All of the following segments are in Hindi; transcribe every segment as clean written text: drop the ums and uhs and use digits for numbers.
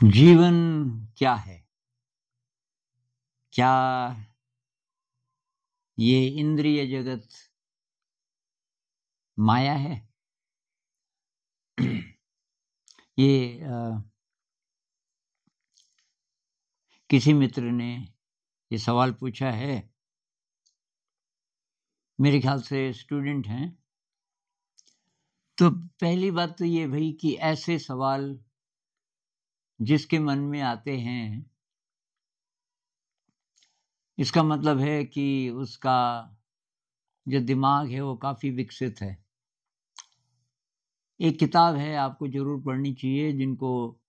जीवन क्या है? क्या ये इंद्रिय जगत माया है? ये किसी मित्र ने ये सवाल पूछा है। मेरे ख्याल से स्टूडेंट हैं। तो पहली बात तो ये भाई कि ऐसे सवाल जिसके मन में आते हैं, इसका मतलब है कि उसका जो दिमाग है वो काफ़ी विकसित है। एक किताब है, आपको ज़रूर पढ़नी चाहिए, जिनको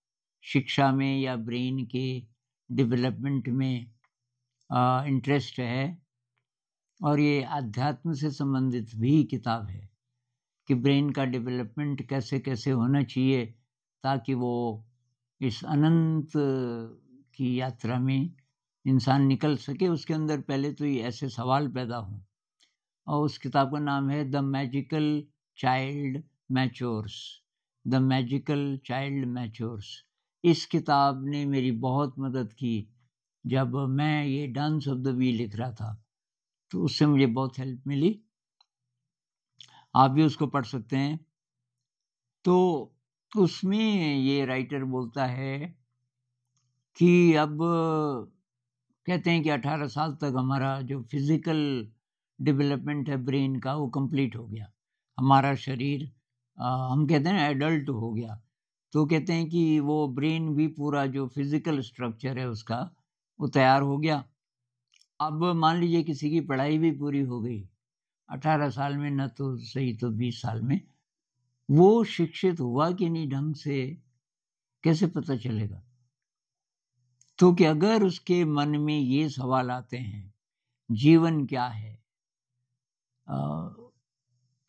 शिक्षा में या ब्रेन के डेवलपमेंट में इंटरेस्ट है, और ये अध्यात्म से संबंधित भी किताब है कि ब्रेन का डेवलपमेंट कैसे कैसे होना चाहिए ताकि वो इस अनंत की यात्रा में इंसान निकल सके। उसके अंदर पहले तो ये ऐसे सवाल पैदा हों, और उस किताब का नाम है the magical child matures. The magical child matures. इस किताब ने मेरी बहुत मदद की जब मैं ये डांस ऑफ द वी लिख रहा था, तो उससे मुझे बहुत हेल्प मिली। आप भी उसको पढ़ सकते हैं। तो उसमें ये राइटर बोलता है कि अब कहते हैं कि 18 साल तक हमारा जो फिजिकल डेवलपमेंट है ब्रेन का, वो कंप्लीट हो गया। हमारा शरीर हम कहते हैं एडल्ट हो गया। तो कहते हैं कि वो ब्रेन भी पूरा जो फिजिकल स्ट्रक्चर है उसका वो तैयार हो गया। अब मान लीजिए किसी की पढ़ाई भी पूरी हो गई 18 साल में, न तो सही तो 20 साल में, वो शिक्षित हुआ कि नहीं ढंग से कैसे पता चलेगा? तो कि अगर उसके मन में ये सवाल आते हैं, जीवन क्या है,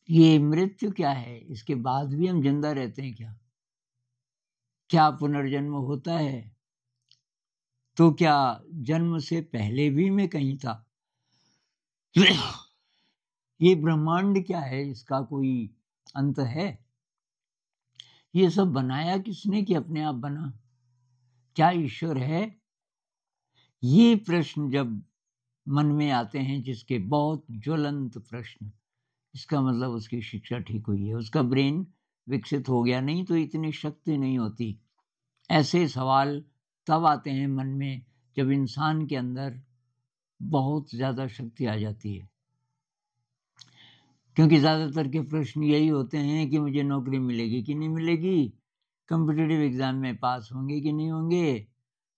ये मृत्यु क्या है, इसके बाद भी हम जिंदा रहते हैं क्या, क्या पुनर्जन्म होता है, तो क्या जन्म से पहले भी मैं कहीं था, ये ब्रह्मांड क्या है, इसका कोई अंत है, ये सब बनाया किसने कि अपने आप बना, क्या ईश्वर है? ये प्रश्न जब मन में आते हैं, जिसके बहुत ज्वलंत प्रश्न, इसका मतलब उसकी शिक्षा ठीक हुई है, उसका ब्रेन विकसित हो गया। नहीं तो इतनी शक्ति नहीं होती। ऐसे सवाल तब आते हैं मन में जब इंसान के अंदर बहुत ज़्यादा शक्ति आ जाती है, क्योंकि ज़्यादातर के प्रश्न यही होते हैं कि मुझे नौकरी मिलेगी कि नहीं मिलेगी, कॉम्पिटिटिव एग्ज़ाम में पास होंगे कि नहीं होंगे,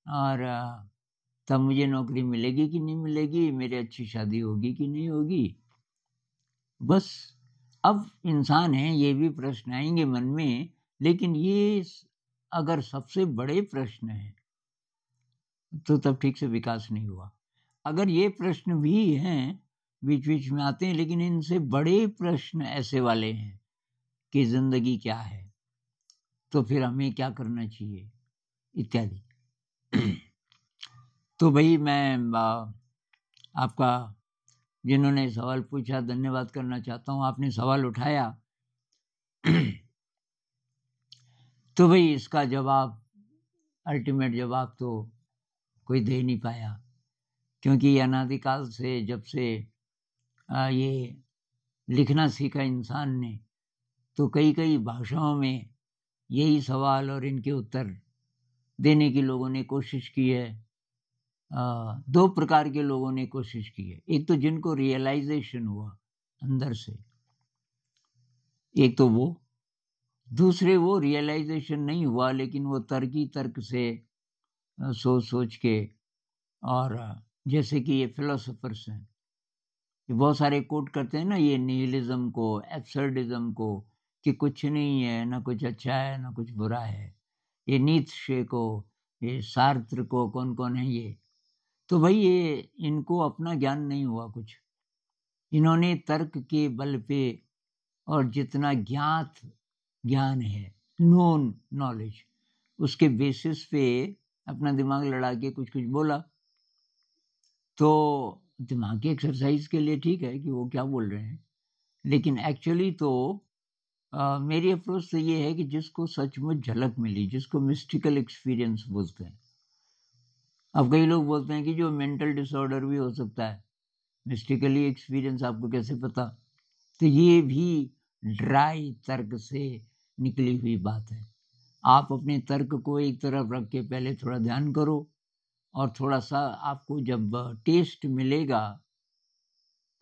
और तब मुझे नौकरी मिलेगी कि नहीं मिलेगी, मेरी अच्छी शादी होगी कि नहीं होगी। बस अब इंसान है, ये भी प्रश्न आएंगे मन में, लेकिन ये अगर सबसे बड़े प्रश्न हैं तो तब ठीक से विकास नहीं हुआ। अगर ये प्रश्न भी हैं, बीच बीच में आते हैं, लेकिन इनसे बड़े प्रश्न ऐसे वाले हैं कि जिंदगी क्या है, तो फिर हमें क्या करना चाहिए, इत्यादि। तो भाई मैं आपका, जिन्होंने सवाल पूछा, धन्यवाद करना चाहता हूँ। आपने सवाल उठाया तो भाई इसका जवाब, अल्टीमेट जवाब तो कोई दे नहीं पाया, क्योंकि अनादिकाल से, जब से ये लिखना सीखा इंसान ने, तो कई कई भाषाओं में यही सवाल और इनके उत्तर देने की लोगों ने कोशिश की है। दो प्रकार के लोगों ने कोशिश की है। एक तो जिनको रियलाइजेशन हुआ अंदर से, एक तो वो, दूसरे वो रियलाइजेशन नहीं हुआ लेकिन वो तर्क से सोच सोच के, और जैसे कि ये फिलोसोफर्स हैं, ये बहुत सारे कोट करते हैं ना, ये निहिलिज्म को, एब्सर्डिज्म को, कि कुछ नहीं है, ना कुछ अच्छा है ना कुछ बुरा है, ये नीत्शे को, ये सार्त्र को, कौन कौन है ये। तो भाई ये इनको अपना ज्ञान नहीं हुआ कुछ, इन्होंने तर्क के बल पे और जितना ज्ञात ज्ञान है, नोन नॉलेज, उसके बेसिस पे अपना दिमाग लड़ा के कुछ कुछ बोला। तो दिमाग की एक्सरसाइज के लिए ठीक है कि वो क्या बोल रहे हैं, लेकिन एक्चुअली तो मेरी अप्रोच तो ये है कि जिसको सचमुच झलक मिली, जिसको मिस्टिकल एक्सपीरियंस बोलते हैं। अब कई लोग बोलते हैं कि जो मेंटल डिसऑर्डर भी हो सकता है, मिस्टिकली एक्सपीरियंस आपको कैसे पता? तो ये भी ड्राई तर्क से निकली हुई बात है। आप अपने तर्क को एक तरफ रख के पहले थोड़ा ध्यान करो, और थोड़ा सा आपको जब टेस्ट मिलेगा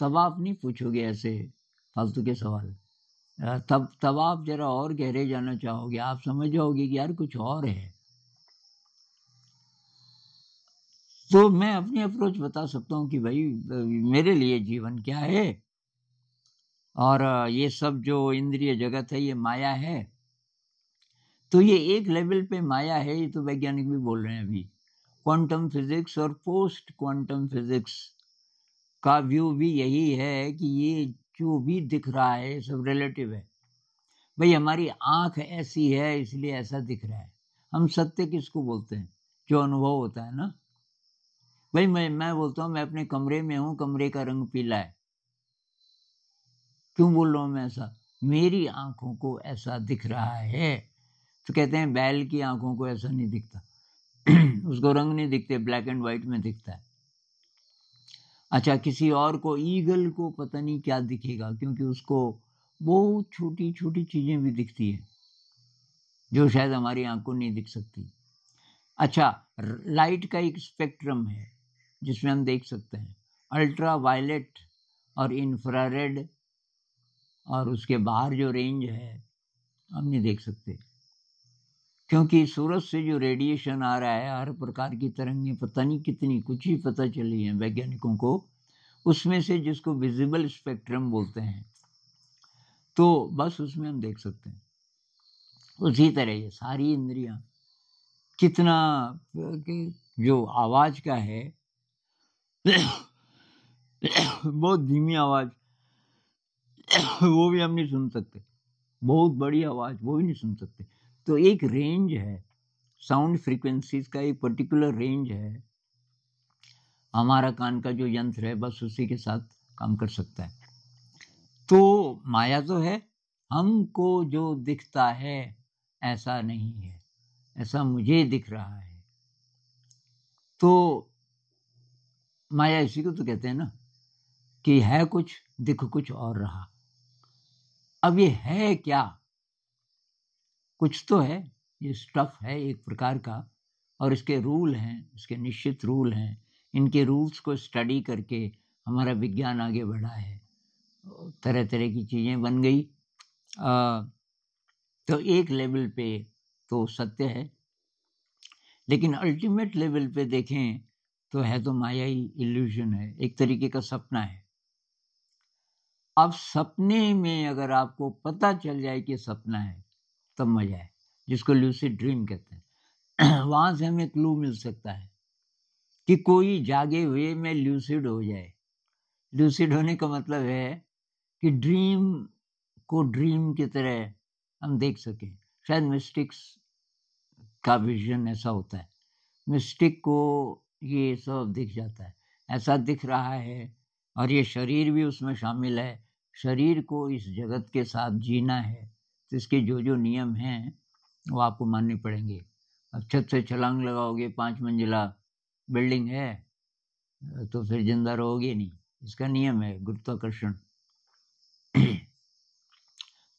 तब आप नहीं पूछोगे ऐसे फालतू के सवाल। तब आप जरा और गहरे जाना चाहोगे, आप समझ जाओगे कि यार कुछ और है। तो मैं अपनी अप्रोच बता सकता हूँ कि भाई मेरे लिए जीवन क्या है, और ये सब जो इंद्रिय जगत है ये माया है। तो ये एक लेवल पे माया है, ये तो वैज्ञानिक भी बोल रहे हैं अभी। क्वांटम फिजिक्स और पोस्ट क्वांटम फिजिक्स का व्यू भी यही है कि ये जो भी दिख रहा है सब रिलेटिव है। भाई हमारी आंख ऐसी है इसलिए ऐसा दिख रहा है। हम सत्य किसको बोलते हैं? जो अनुभव होता है ना। भाई मैं बोलता हूँ मैं अपने कमरे में हूँ, कमरे का रंग पीला है। क्यों बोल रहा हूँ मैं ऐसा? मेरी आंखों को ऐसा दिख रहा है। तो कहते हैं बैल की आंखों को ऐसा नहीं दिखता उसको रंग नहीं दिखते, ब्लैक एंड व्हाइट में दिखता है। अच्छा, किसी और को, ईगल को पता नहीं क्या दिखेगा, क्योंकि उसको बहुत छोटी छोटी चीजें भी दिखती है जो शायद हमारी आंख को नहीं दिख सकती। अच्छा, लाइट का एक स्पेक्ट्रम है जिसमें हम देख सकते हैं अल्ट्रा वायलेट और इंफ्रारेड, और उसके बाहर जो रेंज है हम नहीं देख सकते, क्योंकि सूरज से जो रेडिएशन आ रहा है, हर प्रकार की तरंगें, पता नहीं कितनी, कुछ ही पता चली है वैज्ञानिकों को, उसमें से जिसको विजिबल स्पेक्ट्रम बोलते हैं, तो बस उसमें हम देख सकते हैं। उसी तरह ये सारी इंद्रियां, कितना जो आवाज का है बहुत धीमी आवाज वो भी हम नहीं सुन सकते, बहुत बड़ी आवाज वो भी नहीं सुन सकते। तो एक रेंज है, साउंड फ्रीक्वेंसीज का एक पर्टिकुलर रेंज है। हमारा कान का जो यंत्र है बस उसी के साथ काम कर सकता है। तो माया तो है, हमको जो दिखता है ऐसा नहीं है, ऐसा मुझे दिख रहा है। तो माया इसी को तो कहते हैं ना कि है कुछ, दिख कुछ और रहा। अब ये है क्या? कुछ तो है, ये स्टफ है एक प्रकार का, और इसके रूल हैं, इसके निश्चित रूल हैं। इनके रूल्स को स्टडी करके हमारा विज्ञान आगे बढ़ा है, तरह तरह की चीजें बन गई। तो एक लेवल पे तो सत्य है, लेकिन अल्टीमेट लेवल पे देखें तो है तो माया ही, इल्यूजन है, एक तरीके का सपना है। अब सपने में अगर आपको पता चल जाए कि सपना है तब मजा है, जिसको लूसिड ड्रीम कहते हैं। वहां से हमें क्लू मिल सकता है कि कोई जागे हुए में लूसिड हो जाए। लूसिड होने का मतलब है कि ड्रीम को ड्रीम की तरह हम देख सकें। शायद मिस्टिक्स का विजन ऐसा होता है, मिस्टिक को ये सब दिख जाता है, ऐसा दिख रहा है, और ये शरीर भी उसमें शामिल है। शरीर को इस जगत के साथ जीना है, तो इसके जो जो नियम हैं वो आपको मानने पड़ेंगे। अब छत से छलांग लगाओगे, 5 मंजिला बिल्डिंग है, तो फिर जिंदा रहोगे नहीं, इसका नियम है गुरुत्वाकर्षण।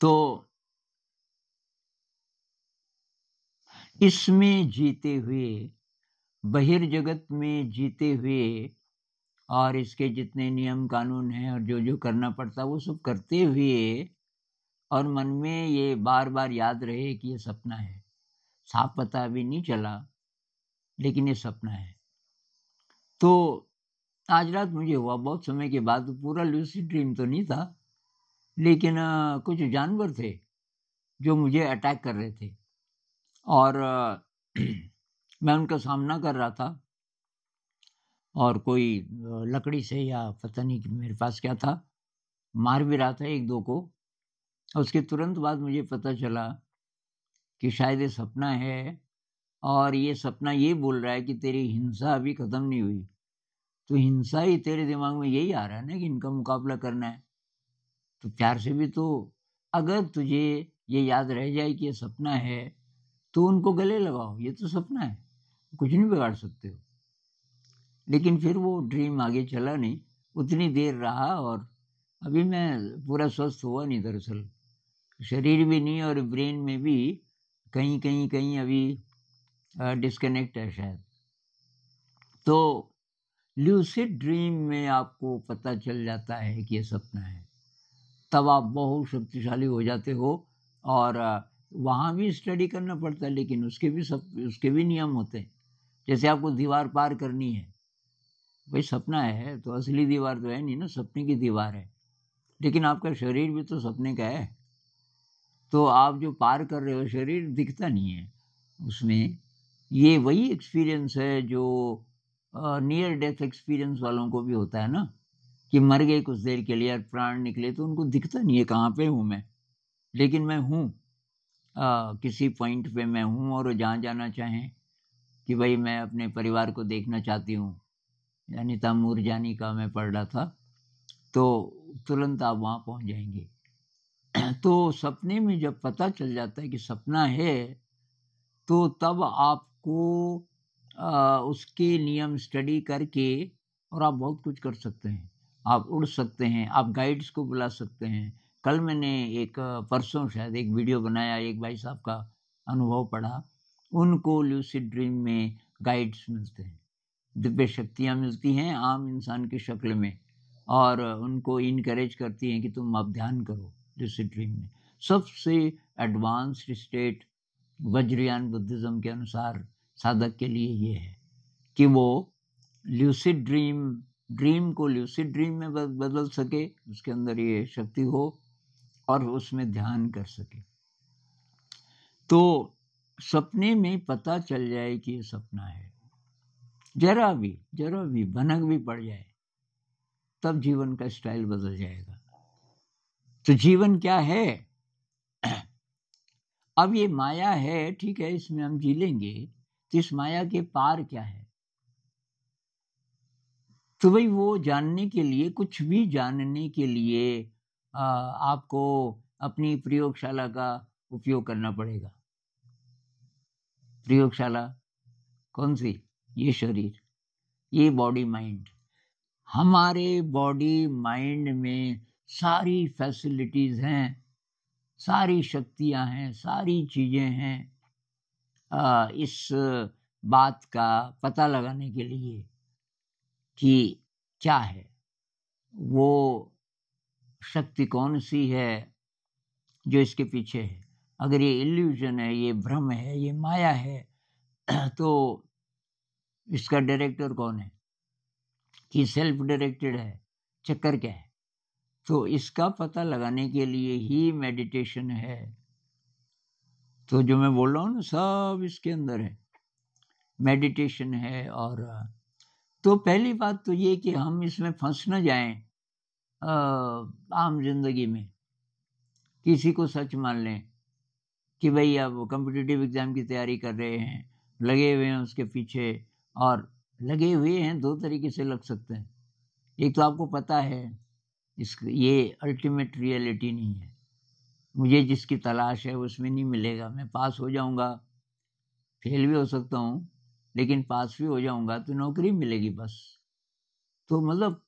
तो इसमें जीते हुए, बहिर्जगत में जीते हुए, और इसके जितने नियम कानून हैं और जो जो करना पड़ता है वो सब करते हुए, और मन में ये बार बार याद रहे कि ये सपना है। साफ पता अभी नहीं चला, लेकिन ये सपना है। तो आज रात मुझे हुआ, बहुत समय के बाद, पूरा लूसिड ड्रीम तो नहीं था, लेकिन कुछ जानवर थे जो मुझे अटैक कर रहे थे, और मैं उनका सामना कर रहा था, और कोई लकड़ी से या पता नहीं कि मेरे पास क्या था, मार भी रहा था एक दो को। उसके तुरंत बाद मुझे पता चला कि शायद ये सपना है, और ये सपना ये बोल रहा है कि तेरी हिंसा अभी खत्म नहीं हुई। तो हिंसा ही तेरे दिमाग में यही आ रहा है ना कि इनका मुकाबला करना है, तो प्यार से भी तो अगर तुझे ये याद रह जाए कि ये सपना है तो उनको गले लगाओ, ये तो सपना है, कुछ नहीं बिगाड़ सकते हो। लेकिन फिर वो ड्रीम आगे चला नहीं, उतनी देर रहा और अभी मैं पूरा स्वस्थ हुआ नहीं दरअसल, शरीर भी नहीं और ब्रेन में भी कहीं अभी डिस्कनेक्ट है शायद। तो ल्यूसिड ड्रीम में आपको पता चल जाता है कि ये सपना है, तब आप बहुत शक्तिशाली हो जाते हो। और वहाँ भी स्टडी करना पड़ता है, लेकिन उसके भी नियम होते हैं। जैसे आपको दीवार पार करनी है, भाई सपना है तो असली दीवार तो है नहीं ना, सपने की दीवार है, लेकिन आपका शरीर भी तो सपने का है। तो आप जो पार कर रहे हो शरीर दिखता नहीं है उसमें। ये वही एक्सपीरियंस है जो नियर डेथ एक्सपीरियंस वालों को भी होता है ना, कि मर गए कुछ देर के लिए और प्राण निकले तो उनको दिखता नहीं है कहाँ पे हूँ मैं, लेकिन मैं हूँ, किसी पॉइंट पे मैं हूँ। और जहाँ जाना चाहें कि भाई मैं अपने परिवार को देखना चाहती हूँ, यानी तैमूर जानी का मैं पढ़ रहा था, तो तुरंत आप वहाँ पहुँच जाएंगे। तो सपने में जब पता चल जाता है कि सपना है, तो तब आपको उसके नियम स्टडी करके और आप बहुत कुछ कर सकते हैं। आप उड़ सकते हैं, आप गाइड्स को बुला सकते हैं। कल मैंने परसों शायद एक वीडियो बनाया, एक भाई साहब का अनुभव पढ़ा। उनको ल्यूसिड ड्रीम में गाइड्स मिलते हैं, दिव्य शक्तियाँ मिलती हैं आम इंसान की शक्ल में, और उनको इनकरेज करती हैं कि तुम अब ध्यान करो ल्यूसिड ड्रीम में। सबसे एडवांस्ड स्टेट वज्रयान बुद्धिज्म के अनुसार साधक के लिए ये है कि वो ल्यूसिड ड्रीम को ल्यूसिड ड्रीम में बदल सके, उसके अंदर ये शक्ति हो और उसमें ध्यान कर सके। तो सपने में पता चल जाए कि ये सपना है, जरा भी भनक भी पड़ जाए, तब जीवन का स्टाइल बदल जाएगा। तो जीवन क्या है? अब ये माया है, ठीक है, इसमें हम जी लेंगे, तो इस माया के पार क्या है? तो भाई वो जानने के लिए, कुछ भी जानने के लिए आपको अपनी प्रयोगशाला का उपयोग करना पड़ेगा। प्रयोगशाला कौन सी? ये शरीर, ये बॉडी माइंड। हमारे बॉडी माइंड में सारी फैसिलिटीज हैं, सारी शक्तियां हैं, सारी चीजें हैं इस बात का पता लगाने के लिए कि क्या है वो शक्ति, कौन सी है जो इसके पीछे है। अगर ये इल्यूजन है, ये भ्रम है, ये माया है, तो इसका डायरेक्टर कौन है? कि सेल्फ डायरेक्टेड है, चक्कर क्या है? तो इसका पता लगाने के लिए ही मेडिटेशन है। तो जो मैं बोल रहा हूँ ना, सब इसके अंदर है, मेडिटेशन है। और तो पहली बात तो ये कि हम इसमें फंस न जाएं आम जिंदगी में, किसी को सच मान लें कि भाई अब कॉम्पिटिटिव एग्जाम की तैयारी कर रहे हैं, लगे हुए हैं उसके पीछे। और लगे हुए हैं दो तरीके से लग सकते हैं। एक तो आपको पता है ये अल्टीमेट रियलिटी नहीं है, मुझे जिसकी तलाश है उसमें नहीं मिलेगा, मैं पास हो जाऊंगा, फेल भी हो सकता हूँ, लेकिन पास भी हो जाऊंगा तो नौकरी मिलेगी बस। तो मतलब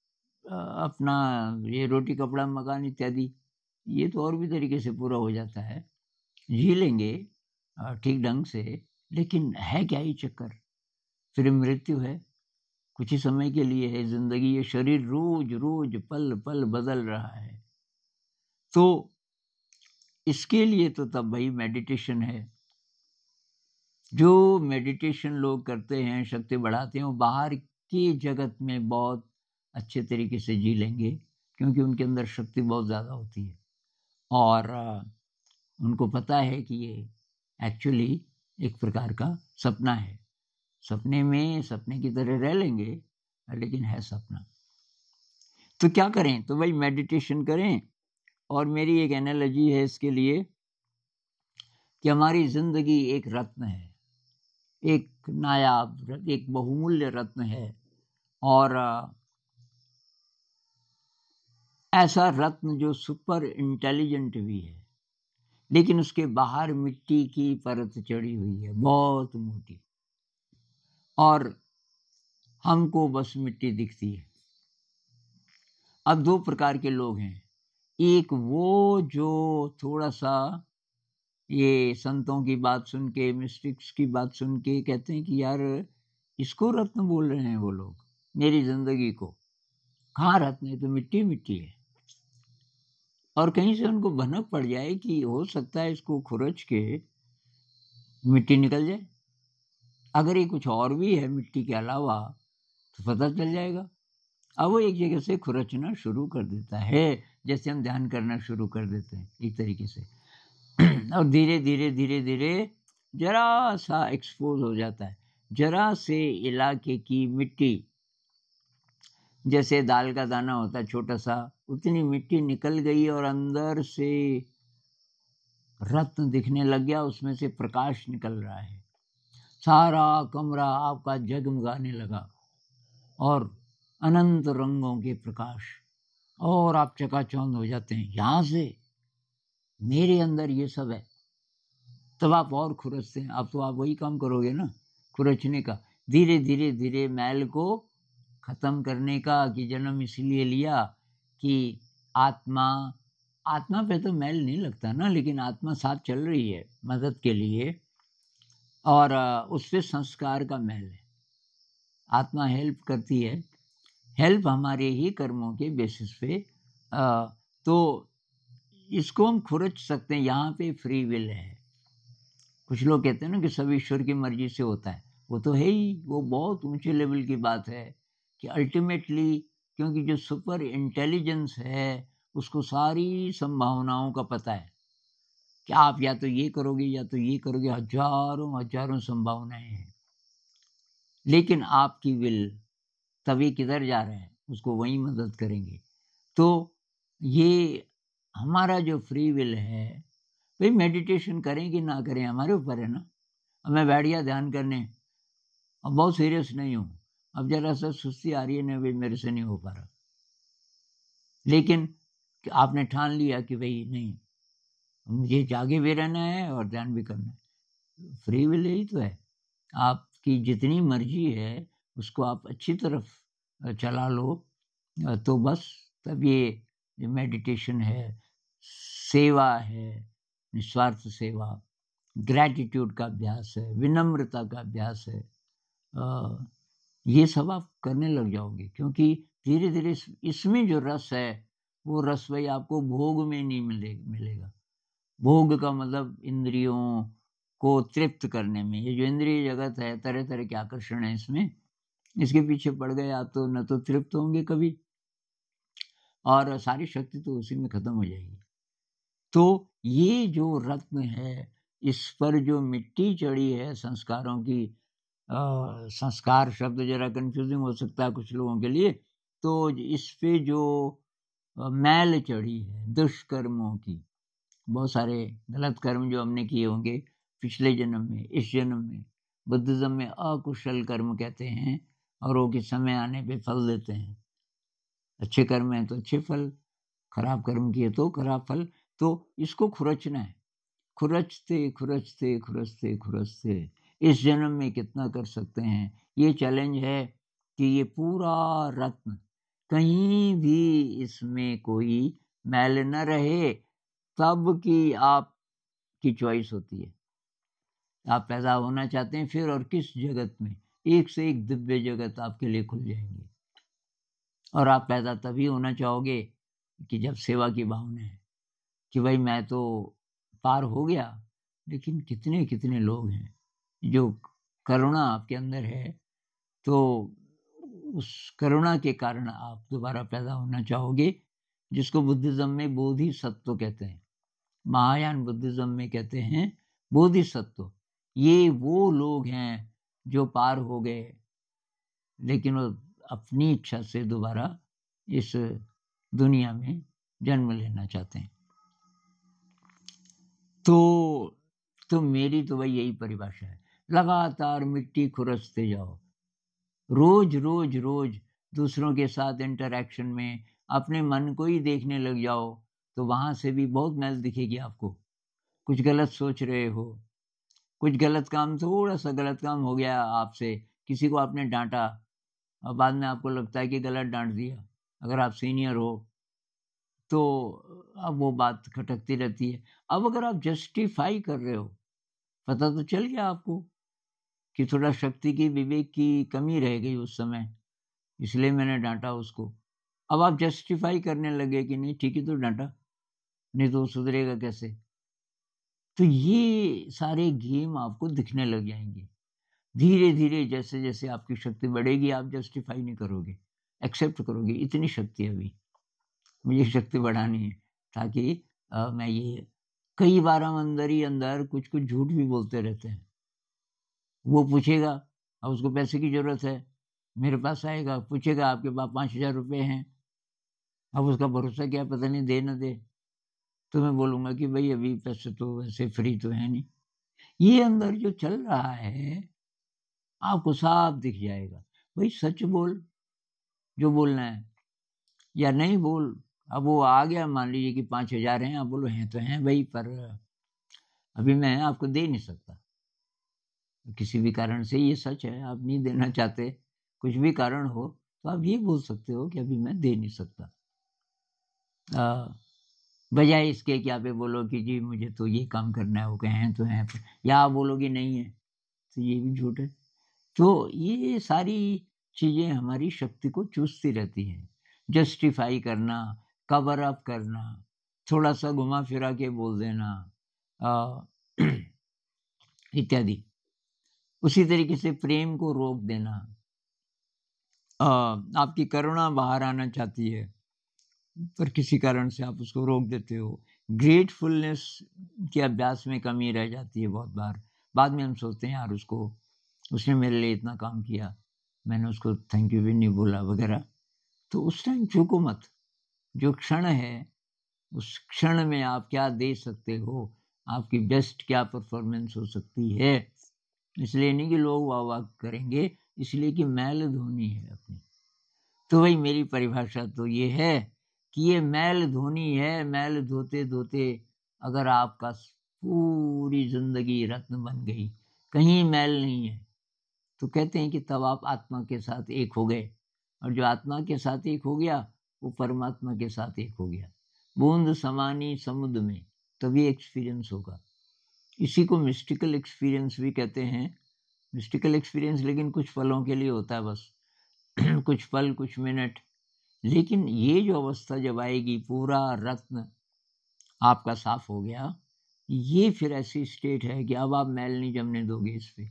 अपना ये रोटी कपड़ा मकान इत्यादि, ये तो और भी तरीके से पूरा हो जाता है, जी लेंगे ठीक ढंग से। लेकिन है क्या ये चक्कर? फिर मृत्यु है, कुछ ही समय के लिए है जिंदगी, ये शरीर रोज रोज पल पल बदल रहा है। तो इसके लिए तो तब भाई मेडिटेशन है। जो मेडिटेशन लोग करते हैं, शक्ति बढ़ाते हैं, वो बाहर की जगत में बहुत अच्छे तरीके से जी लेंगे, क्योंकि उनके अंदर शक्ति बहुत ज़्यादा होती है। और उनको पता है कि ये एक्चुअली एक प्रकार का सपना है, सपने में सपने की तरह रह लेंगे, लेकिन है सपना। तो क्या करें? तो भाई मेडिटेशन करें। और मेरी एक एनालॉजी है इसके लिए कि हमारी जिंदगी एक रत्न है, एक नायाब, एक बहुमूल्य रत्न है। और ऐसा रत्न जो सुपर इंटेलिजेंट भी है, लेकिन उसके बाहर मिट्टी की परत चढ़ी हुई है, बहुत मोटी, और हमको बस मिट्टी दिखती है। अब दो प्रकार के लोग हैं, एक वो जो थोड़ा सा ये संतों की बात सुन के, मिस्टिक्स की बात सुन के कहते हैं कि यार इसको रत्न बोल रहे हैं वो लोग, मेरी जिंदगी को, कहाँ रत्न है, तो मिट्टी मिट्टी है। और कहीं से उनको भनक पड़ जाए कि हो सकता है इसको खुरच के मिट्टी निकल जाए, अगर ये कुछ और भी है मिट्टी के अलावा तो पता चल जाएगा। अब वो एक जगह से खुरचना शुरू कर देता है, जैसे हम ध्यान करना शुरू कर देते हैं एक तरीके से और धीरे धीरे धीरे धीरे जरा सा एक्सपोज हो जाता है, जरा से इलाके की मिट्टी, जैसे दाल का दाना होता है छोटा सा, उतनी मिट्टी निकल गई और अंदर से रत्न दिखने लग गया, उसमें से प्रकाश निकल रहा है, सारा कमरा आपका जगमगाने लगा और अनंत रंगों के प्रकाश, और आप चकाचौंध हो जाते हैं, यहाँ से मेरे अंदर ये सब है। तब आप और खुरचते हैं, अब तो आप वही काम करोगे ना, खुरचने का, धीरे धीरे धीरे मैल को खत्म करने का, कि जन्म इसलिए लिया कि आत्मा पे तो मैल नहीं लगता ना, लेकिन आत्मा साथ चल रही है मदद के लिए, और उससे संस्कार का मैल है, आत्मा हेल्प करती है, हेल्प हमारे ही कर्मों के बेसिस पे, तो इसको हम खुरच सकते हैं। यहाँ पे फ्री विल है। कुछ लोग कहते हैं ना कि सब ईश्वर की मर्जी से होता है, वो तो है ही, वो बहुत ऊंचे लेवल की बात है कि अल्टीमेटली, क्योंकि जो सुपर इंटेलिजेंस है उसको सारी संभावनाओं का पता है कि आप या तो ये करोगे या तो ये करोगे, हजारों हजारों संभावनाएं हैं, लेकिन आपकी विल तभी किधर जा रहे हैं उसको वही मदद करेंगे। तो ये हमारा जो फ्री विल है, भाई मेडिटेशन करें कि ना करें हमारे ऊपर है ना। अब मैं बैठ गया ध्यान करने, अब बहुत सीरियस नहीं हूँ, अब जरा सा सुस्ती आ रही है ना, भाई मेरे से नहीं हो पा रहा, लेकिन आपने ठान लिया कि भाई नहीं, मुझे जागे भी रहना है और ध्यान भी करना है, फ्री विल यही तो है। आपकी जितनी मर्जी है उसको आप अच्छी तरफ चला लो, तो बस तब ये मेडिटेशन है, सेवा है, निस्वार्थ सेवा, ग्रैटिट्यूड का अभ्यास है, विनम्रता का अभ्यास है, ये सब आप करने लग जाओगे, क्योंकि धीरे धीरे इसमें जो रस है वो रस भाई आपको भोग में नहीं मिलेगा। भोग का मतलब इंद्रियों को तृप्त करने में, ये जो इंद्रिय जगत है, तरह तरह के आकर्षण है इसमें, इसके पीछे पड़ गए आप तो न तो तृप्त होंगे कभी, और सारी शक्ति तो उसी में खत्म हो जाएगी। तो ये जो रत्न है, इस पर जो मिट्टी चढ़ी है संस्कारों की, संस्कार शब्द जरा कंफ्यूजिंग हो सकता है कुछ लोगों के लिए, तो इस पे जो मैल चढ़ी है दुष्कर्मों की, बहुत सारे गलत कर्म जो हमने किए होंगे पिछले जन्म में, इस जन्म में, बुद्धिज्म में अकुशल कर्म कहते हैं, और वो किस समय आने पे फल देते हैं, अच्छे कर्म है तो अच्छे फल, खराब कर्म किए तो खराब फल। तो इसको खुरचना है, खुरचते खुरचते खुरचते खुरचते इस जन्म में कितना कर सकते हैं, ये चैलेंज है कि ये पूरा रत्न कहीं भी इसमें कोई मैल न रहे, तब की आपकी चॉइस होती है, आप पैदा होना चाहते हैं फिर और किस जगत में, एक से एक दिव्य जगत आपके लिए खुल जाएंगे, और आप पैदा तभी होना चाहोगे कि जब सेवा की भावना है कि भाई मैं तो पार हो गया, लेकिन कितने कितने लोग हैं जो करुणा आपके अंदर है, तो उस करुणा के कारण आप दोबारा पैदा होना चाहोगे, जिसको बुद्धिज्म में बोधिसत्व कहते हैं, महायान बुद्धिज्म में कहते हैं बोधिसत्व। ये वो लोग हैं जो पार हो गए, लेकिन वो अपनी इच्छा से दोबारा इस दुनिया में जन्म लेना चाहते हैं। तो मेरी तो भाई यही परिभाषा है, लगातार मिट्टी खुरचते जाओ, रोज रोज रोज दूसरों के साथ इंटरैक्शन में अपने मन को ही देखने लग जाओ, तो वहां से भी बहुत मैल दिखेगी आपको, कुछ गलत सोच रहे हो, कुछ गलत काम, थोड़ा सा गलत काम हो गया आपसे, किसी को आपने डांटा और बाद में आपको लगता है कि गलत डांट दिया, अगर आप सीनियर हो तो अब वो बात खटकती रहती है। अब अगर आप जस्टिफाई कर रहे हो, पता तो चल गया आपको कि थोड़ा शक्ति की, विवेक की कमी रह गई उस समय, इसलिए मैंने डांटा उसको। अब आप जस्टिफाई करने लगे कि नहीं ठीक ही तो डांटा, नहीं तो वो सुधरेगा कैसे। तो ये सारे गेम आपको दिखने लग जाएंगे। धीरे धीरे जैसे जैसे आपकी शक्ति बढ़ेगी, आप जस्टिफाई नहीं करोगे, एक्सेप्ट करोगे, इतनी शक्ति है अभी, मुझे शक्ति बढ़ानी है, ताकि मैं ये, कई बार हम अंदर ही अंदर कुछ कुछ झूठ भी बोलते रहते हैं। वो पूछेगा, अब उसको पैसे की जरूरत है, मेरे पास आएगा, पूछेगा आपके पास 5,000 रुपये हैं, अब उसका भरोसा क्या, पता नहीं दे न दे, तो मैं बोलूंगा कि भाई अभी पैसे तो वैसे फ्री तो है नहीं। ये अंदर जो चल रहा है आपको साफ दिख जाएगा। भाई सच बोल, जो बोलना है, या नहीं बोल। अब वो आ गया, मान लीजिए कि 5,000 हैं, आप बोलो हैं तो हैं भाई, पर अभी मैं आपको दे नहीं सकता, किसी भी कारण से, ये सच है, आप नहीं देना चाहते, कुछ भी कारण हो, तो आप ये बोल सकते हो कि अभी मैं दे नहीं सकता, बजाय इसके कि आप ये बोलो कि जी मुझे तो ये काम करना है, वो कहें तो हैं, या आप बोलोगे नहीं है, तो ये भी झूठ है। तो ये सारी चीजें हमारी शक्ति को चूसती रहती हैं। जस्टिफाई करना, कवर अप करना, थोड़ा सा घुमा फिरा के बोल देना, इत्यादि। उसी तरीके से प्रेम को रोक देना, आपकी करुणा बाहर आना चाहती है पर किसी कारण से आप उसको रोक देते हो। ग्रेटफुलनेस के अभ्यास में कमी रह जाती है बहुत बार, बाद में हम सोचते हैं यार उसने मेरे लिए इतना काम किया, मैंने उसको थैंक यू भी नहीं बोला वगैरह। तो उस टाइम चूको मत, जो क्षण है उस क्षण में आप क्या दे सकते हो, आपकी बेस्ट क्या परफॉर्मेंस हो सकती है। इसलिए नहीं कि लोग वाह वाह करेंगे, इसलिए कि मैल धोनी है अपनी। तो भाई मेरी परिभाषा तो ये है कि ये मैल धोनी है, मैल धोते धोते अगर आपका पूरी जिंदगी रत्न बन गई, कहीं मैल नहीं है, तो कहते हैं कि तब आप आत्मा के साथ एक हो गए, और जो आत्मा के साथ एक हो गया वो परमात्मा के साथ एक हो गया। बूंद समानी समुद्र में, तभी एक्सपीरियंस होगा। इसी को मिस्टिकल एक्सपीरियंस भी कहते हैं। मिस्टिकल एक्सपीरियंस लेकिन कुछ पलों के लिए होता है बस कुछ पल, कुछ मिनट। लेकिन ये जो अवस्था जब आएगी, पूरा रत्न आपका साफ हो गया, ये फिर ऐसी स्टेट है कि अब आप मैल नहीं जमने दोगे इस पे।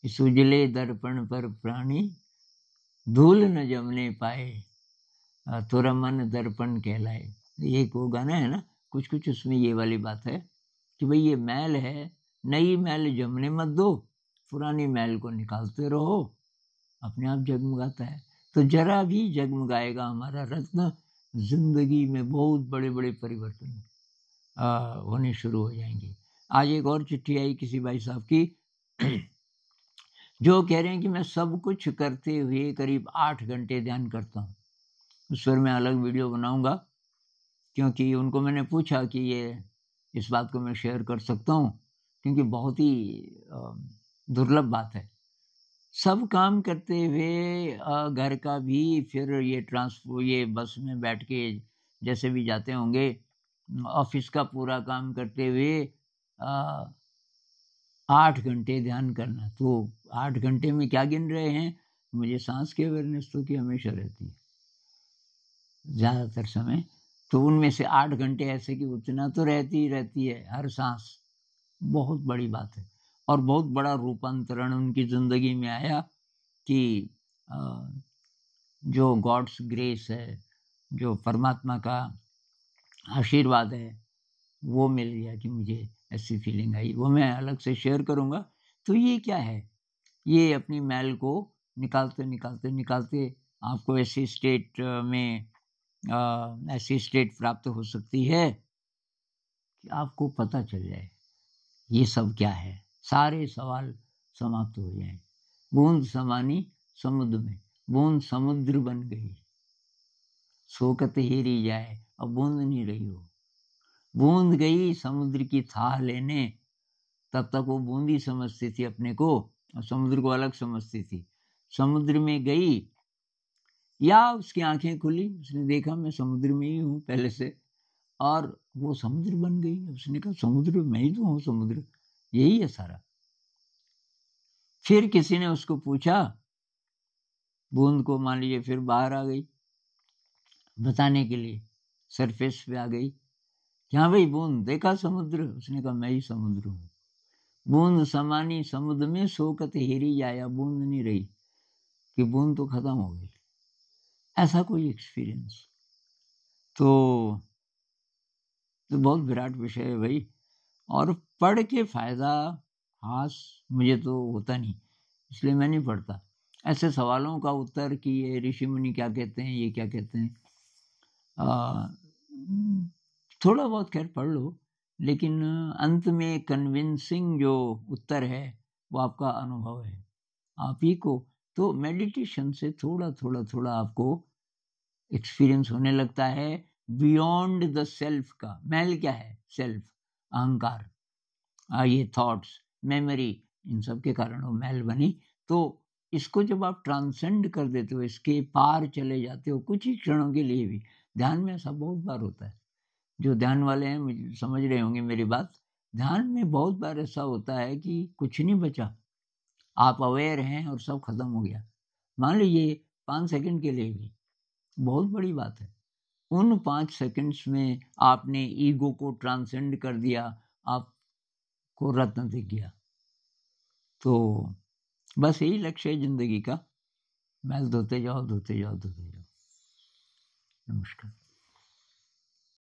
इस उजले दर्पण पर प्राणी धूल न जमने पाए, तुरा मन दर्पण कहलाए। एक वो गाना है ना, कुछ कुछ उसमें ये वाली बात है कि भाई ये मैल है, नई मैल जमने मत दो, पुरानी मैल को निकालते रहो, अपने आप जगमगाता है। तो जरा भी जगमगाएगा हमारा रत्न, जिंदगी में बहुत बड़े बड़े परिवर्तन होने शुरू हो जाएंगे। आज एक और चिट्ठी आई किसी भाई साहब की जो कह रहे हैं कि मैं सब कुछ करते हुए करीब 8 घंटे ध्यान करता हूँ। उस पर मैं अलग वीडियो बनाऊंगा, क्योंकि उनको मैंने पूछा कि ये इस बात को मैं शेयर कर सकता हूँ, क्योंकि बहुत ही दुर्लभ बात है। सब काम करते हुए घर का भी, फिर ये बस में बैठ के जैसे भी जाते होंगे, ऑफिस का पूरा काम करते हुए 8 घंटे ध्यान करना। तो 8 घंटे में क्या गिन रहे हैं? मुझे सांस की अवेयरनेस तो की हमेशा रहती है ज्यादातर समय, तो उनमें से 8 घंटे ऐसे कि उतना तो रहती ही रहती है हर सांस। बहुत बड़ी बात है, और बहुत बड़ा रूपांतरण उनकी जिंदगी में आया कि जो गॉड्स ग्रेस है, जो परमात्मा का आशीर्वाद है, वो मिल गया कि मुझे ऐसी फीलिंग आई। वो मैं अलग से शेयर करूंगा। तो ये क्या है, ये अपनी मैल को निकालते निकालते निकालते आपको ऐसी स्टेट में ऐसी स्टेट प्राप्त हो सकती है कि आपको पता चल जाए ये सब क्या है, सारे सवाल समाप्त हो जाए। बूंद समानी समुद्र में, बूंद समुद्र बन गई, सोकत ही रही जाए, अब बूंद नहीं रही हो। बूंद गई समुद्र की थाह लेने, तब तक वो बूंद ही समझती थी अपने को और समुद्र को अलग समझती थी। समुद्र में गई या उसकी आंखें खुली, उसने देखा मैं समुद्र में ही हूँ पहले से, और वो समुद्र बन गई। उसने कहा समुद्र मैं ही तो हूँ, समुद्र यही है सारा। फिर किसी ने उसको पूछा, बूंद को मान लीजिए, फिर बाहर आ गई बताने के लिए, सरफेस पे आ गई, हाँ भाई बूंद देखा समुद्र? उसने कहा मैं ही समुद्र हूँ। बूंद समानी समुद्र में शोकत हेरी जाया, बूंद नहीं रही कि बूंद तो खत्म हो गई। ऐसा कोई एक्सपीरियंस तो बहुत विराट विषय है भाई। और पढ़ के फायदा खास मुझे तो होता नहीं, इसलिए मैं नहीं पढ़ता। ऐसे सवालों का उत्तर कि ये ऋषि मुनि क्या कहते हैं, ये क्या कहते हैं, थोड़ा बहुत खैर पढ़ लो, लेकिन अंत में कन्विंसिंग जो उत्तर है वो आपका अनुभव है आप ही को। तो मेडिटेशन से थोड़ा थोड़ा थोड़ा आपको एक्सपीरियंस होने लगता है बियॉन्ड द सेल्फ का। मैल क्या है? सेल्फ, अहंकार, ये थॉट्स, मेमोरी, इन सब के कारण वो मैल बनी। तो इसको जब आप ट्रांसेंड कर देते हो, इसके पार चले जाते हो कुछ ही क्षणों के लिए भी, ध्यान में ऐसा बहुत बार होता है, जो ध्यान वाले हैं मुझे समझ रहे होंगे मेरी बात। ध्यान में बहुत बार ऐसा होता है कि कुछ नहीं बचा, आप अवेयर हैं और सब खत्म हो गया। मान लीजिए 5 सेकंड के लिए भी बहुत बड़ी बात है। उन 5 सेकंड्स में आपने ईगो को ट्रांसेंड कर दिया, आपको रत्न दिख गया। तो बस यही लक्ष्य है जिंदगी का। मैल धोते जाओ धोते जाओ धोते जाओ। नमस्कार।